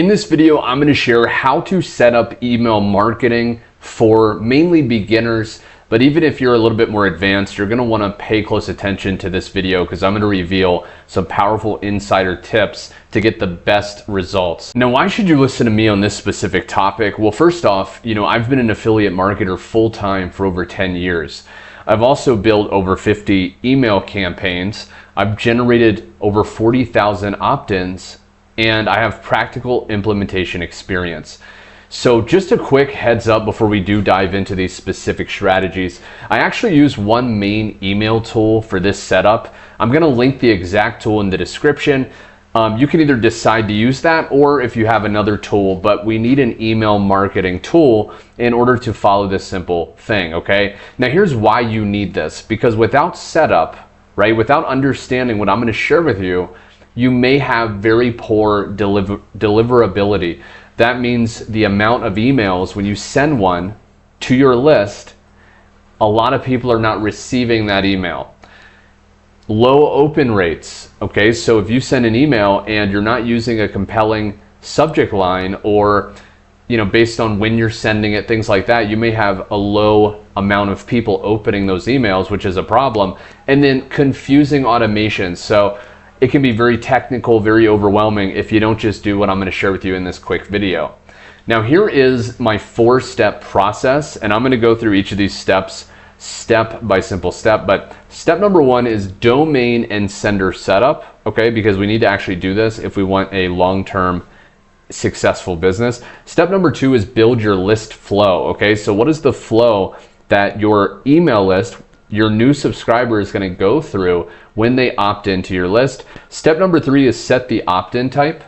In this video, I'm going to share how to set up email marketing for mainly beginners, but even if you're a little bit more advanced, you're going to want to pay close attention to this video because I'm going to reveal some powerful insider tips to get the best results. Now, why should you listen to me on this specific topic? Well, first off, I've been an affiliate marketer full-time for over 10 years. I've also built over 50 email campaigns. I've generated over 40,000 opt-ins, and I have practical implementation experience. So just a quick heads up before we do dive into these specific strategies. I actually use one main email tool for this setup. I'm gonna link the exact tool in the description. You can either decide to use that or if you have another tool, but we need an email marketing tool in order to follow this simple thing, okay? Now here's why you need this, because without setup, right, without understanding what I'm gonna share with you, you may have very poor deliverability. That means the amount of emails when you send one to your list, a lot of people are not receiving that email. Low open rates, okay? So if you send an email and you're not using a compelling subject line or based on when you're sending it, things like that, you may have a low amount of people opening those emails, which is a problem. And then confusing automation. So it can be very technical, very overwhelming if you don't just do what I'm going to share with you in this quick video. Now here is my 4-step process, and I'm going to go through each of these steps step by simple step. But step number 1 is domain and sender setup, okay? Because we need to actually do this if we want a long-term successful business. Step number 2 is build your list flow, okay? So what is the flow that your email list, your new subscriber is going to go through when they opt into your list? Step number 3 is set the opt-in type,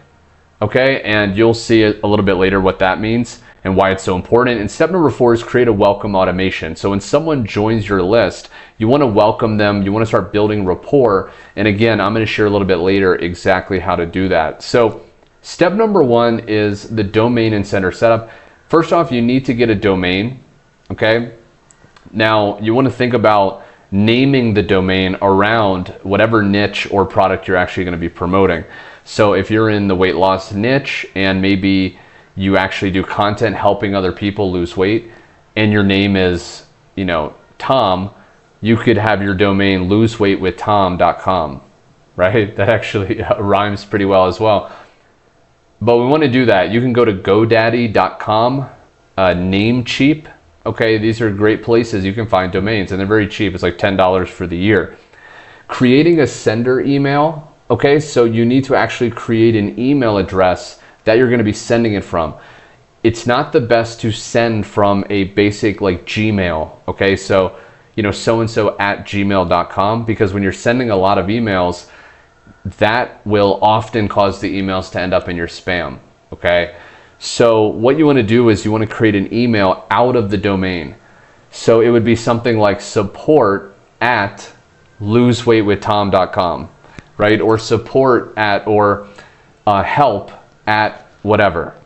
okay? And you'll see a little bit later what that means and why it's so important. And step number 4 is create a welcome automation. So when someone joins your list, you want to welcome them, you want to start building rapport. And again, I'm going to share a little bit later exactly how to do that. So step number 1 is the domain and sender setup. First off, you need to get a domain, okay? Now, you want to think about naming the domain around whatever niche or product you're actually going to be promoting. So if you're in the weight loss niche and maybe you actually do content helping other people lose weight and your name is, Tom, you could have your domain loseweightwithtom.com, right? That actually rhymes pretty well as well. But we want to do that. You can go to godaddy.com, Namecheap. Okay, these are great places you can find domains and they're very cheap. It's like $10 for the year. Creating a sender email, okay, so you need to actually create an email address that you're going to be sending it from. It's not the best to send from a basic like Gmail, okay, so so-and-so at gmail.com, because when you're sending a lot of emails, that will often cause the emails to end up in your spam, okay? So what you want to do is you want to create an email out of the domain. So it would be something like support at loseweightwithtom.com, right? Or support at, or help at whatever,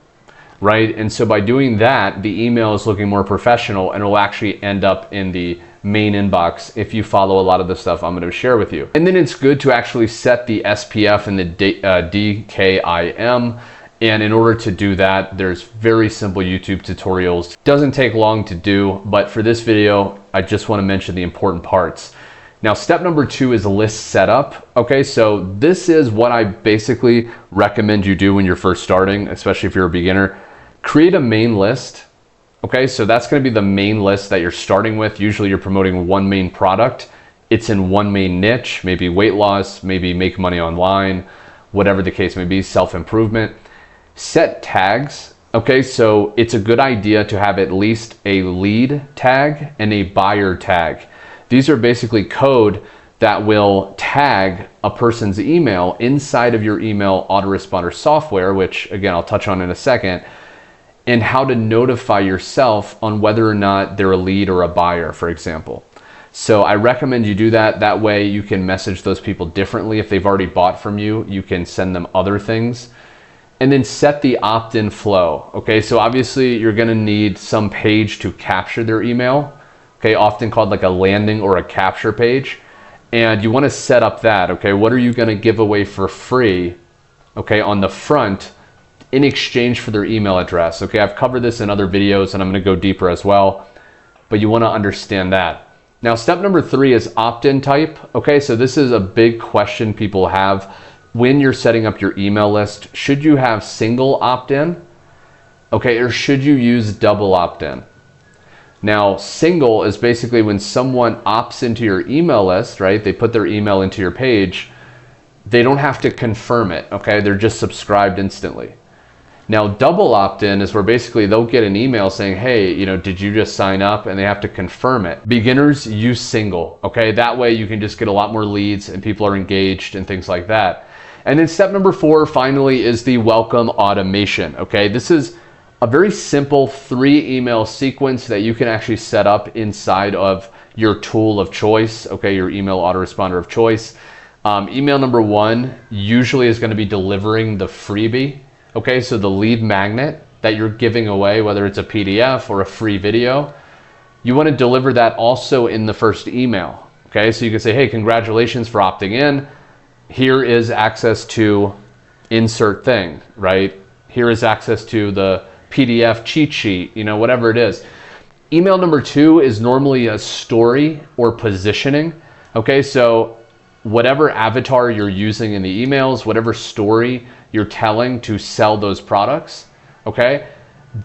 right? And so by doing that, the email is looking more professional and it will actually end up in the main inbox if you follow a lot of the stuff I'm going to share with you. And then it's good to actually set the SPF and the DKIM. And in order to do that, there's very simple YouTube tutorials. Doesn't take long to do, but for this video, I just want to mention the important parts. Now, step number 2 is list setup. Okay, so this is what I basically recommend you do when you're first starting, especially if you're a beginner. Create a main list. Okay, so that's going to be the main list that you're starting with. Usually you're promoting one main product. It's in one main niche, maybe weight loss, maybe make money online, whatever the case may be, self-improvement. Set tags. Okay, so it's a good idea to have at least a lead tag and a buyer tag. These are basically code that will tag a person's email inside of your email autoresponder software, which again, I'll touch on in a second, and how to notify yourself on whether or not they're a lead or a buyer, for example. So I recommend you do that. That way you can message those people differently. If they've already bought from you, you can send them other things. And then set the opt-in flow. Okay, so obviously you're gonna need some page to capture their email, okay, often called like a landing or a capture page. And you wanna set up that, okay, what are you gonna give away for free, okay, on the front in exchange for their email address. Okay, I've covered this in other videos and I'm going to go deeper as well, but you want to understand that. Now, step number 3 is opt-in type. Okay, so this is a big question people have when you're setting up your email list. Should you have single opt-in? Okay, or should you use double opt-in? Now, single is basically when someone opts into your email list, right? They put their email into your page. They don't have to confirm it, okay? They're just subscribed instantly. Now, double opt-in is where basically they'll get an email saying, hey, you know, did you just sign up? And they have to confirm it. Beginners use single, okay? That way you can just get a lot more leads and people are engaged and things like that. And then step number 4, finally, is the welcome automation, okay? This is a very simple 3 email sequence that you can actually set up inside of your tool of choice, okay? Your email autoresponder of choice. Email number 1 usually is going to be delivering the freebie. Okay, so the lead magnet that you're giving away, whether it's a PDF or a free video, you want to deliver that also in the first email. Okay, so you can say, hey, congratulations for opting in. Here is access to insert thing, right? Here is access to the PDF cheat sheet, you know, whatever it is. Email number 2 is normally a story or positioning. Okay, so whatever avatar you're using in the emails, whatever story you're telling to sell those products, okay,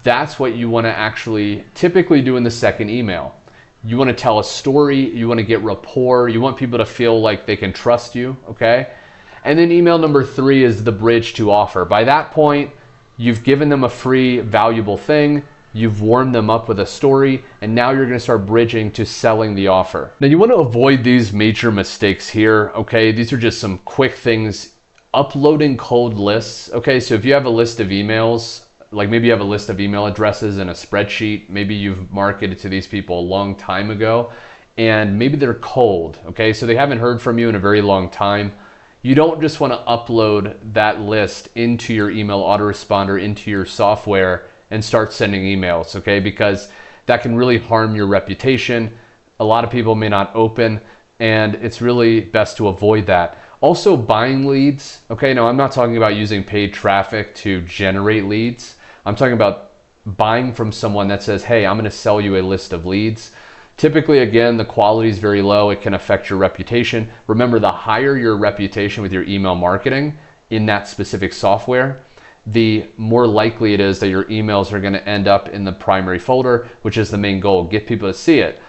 that's what you want to actually typically do in the second email. You want to tell a story, you want to get rapport, you want people to feel like they can trust you, okay? And then email number 3 is the bridge to offer. By that point, you've given them a free, valuable thing, you've warmed them up with a story, and now you're going to start bridging to selling the offer. Now, you want to avoid these major mistakes here, okay? These are just some quick things. Uploading cold lists, okay? So if you have a list of emails, like maybe you have a list of email addresses in a spreadsheet, maybe you've marketed to these people a long time ago, and maybe they're cold, okay? So they haven't heard from you in a very long time. You don't just want to upload that list into your email autoresponder, into your software, and start sending emails, okay? Because that can really harm your reputation. A lot of people may not open, and it's really best to avoid that. Also, buying leads, okay? Now, I'm not talking about using paid traffic to generate leads. I'm talking about buying from someone that says, hey, I'm gonna sell you a list of leads. Typically, again, the quality is very low. It can affect your reputation. Remember, the higher your reputation with your email marketing in that specific software, the more likely it is that your emails are going to end up in the primary folder, which is the main goal, get people to see it.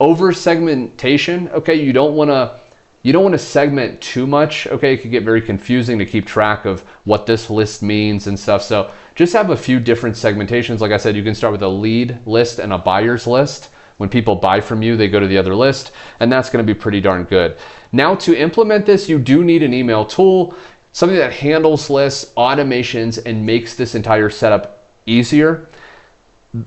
Over segmentation, okay, you don't want to segment too much, okay? It could get very confusing to keep track of what this list means and stuff. So just have a few different segmentations. Like I said, you can start with a lead list and a buyer's list. When people buy from you, they go to the other list, and that's going to be pretty darn good. Now, to implement this, you do need an email tool, something that handles lists, automations, and makes this entire setup easier.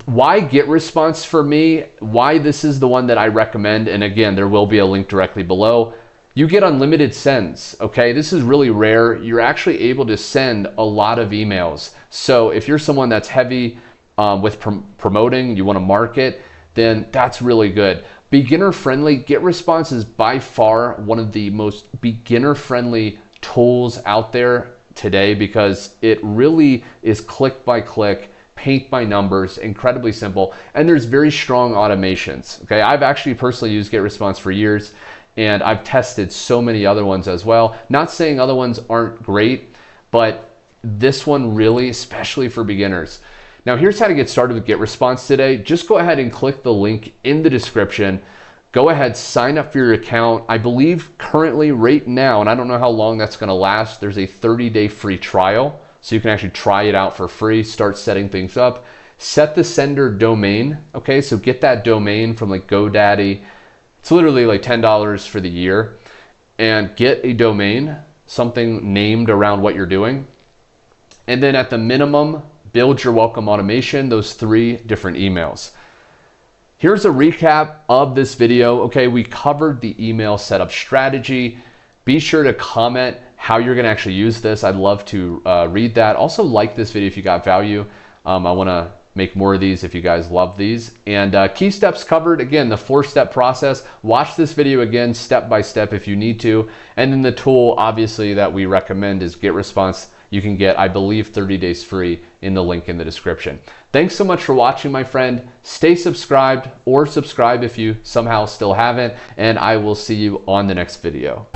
Why GetResponse for me? Why this is the one that I recommend, and again, there will be a link directly below. You get unlimited sends, okay? This is really rare. You're actually able to send a lot of emails. So if you're someone that's heavy with promoting, you want to market, then that's really good. Beginner friendly, GetResponse is by far one of the most beginner friendly tools out there today because it really is click by click, paint by numbers, incredibly simple, and there's very strong automations, okay? I've actually personally used GetResponse for years, and I've tested so many other ones as well. Not saying other ones aren't great, but this one really, especially for beginners. Now, here's how to get started with GetResponse today. Just go ahead and click the link in the description. Go ahead, sign up for your account. I believe currently right now, and I don't know how long that's gonna last, there's a 30-day free trial. So you can actually try it out for free, start setting things up. Set the sender domain, okay? So get that domain from like GoDaddy. It's literally like $10 for the year. And get a domain, something named around what you're doing. And then at the minimum, build your welcome automation, those 3 different emails. Here's a recap of this video. Okay, we covered the email setup strategy. Be sure to comment how you're gonna actually use this. I'd love to read that. Also like this video if you got value. I wanna make more of these if you guys love these. And key steps covered, again, the 4-step process. Watch this video again, step by step if you need to. And then the tool, obviously, that we recommend is GetResponse. you can get, I believe, 30 days free in the link in the description. Thanks so much for watching, my friend. Stay subscribed, or subscribe if you somehow still haven't, and I will see you on the next video.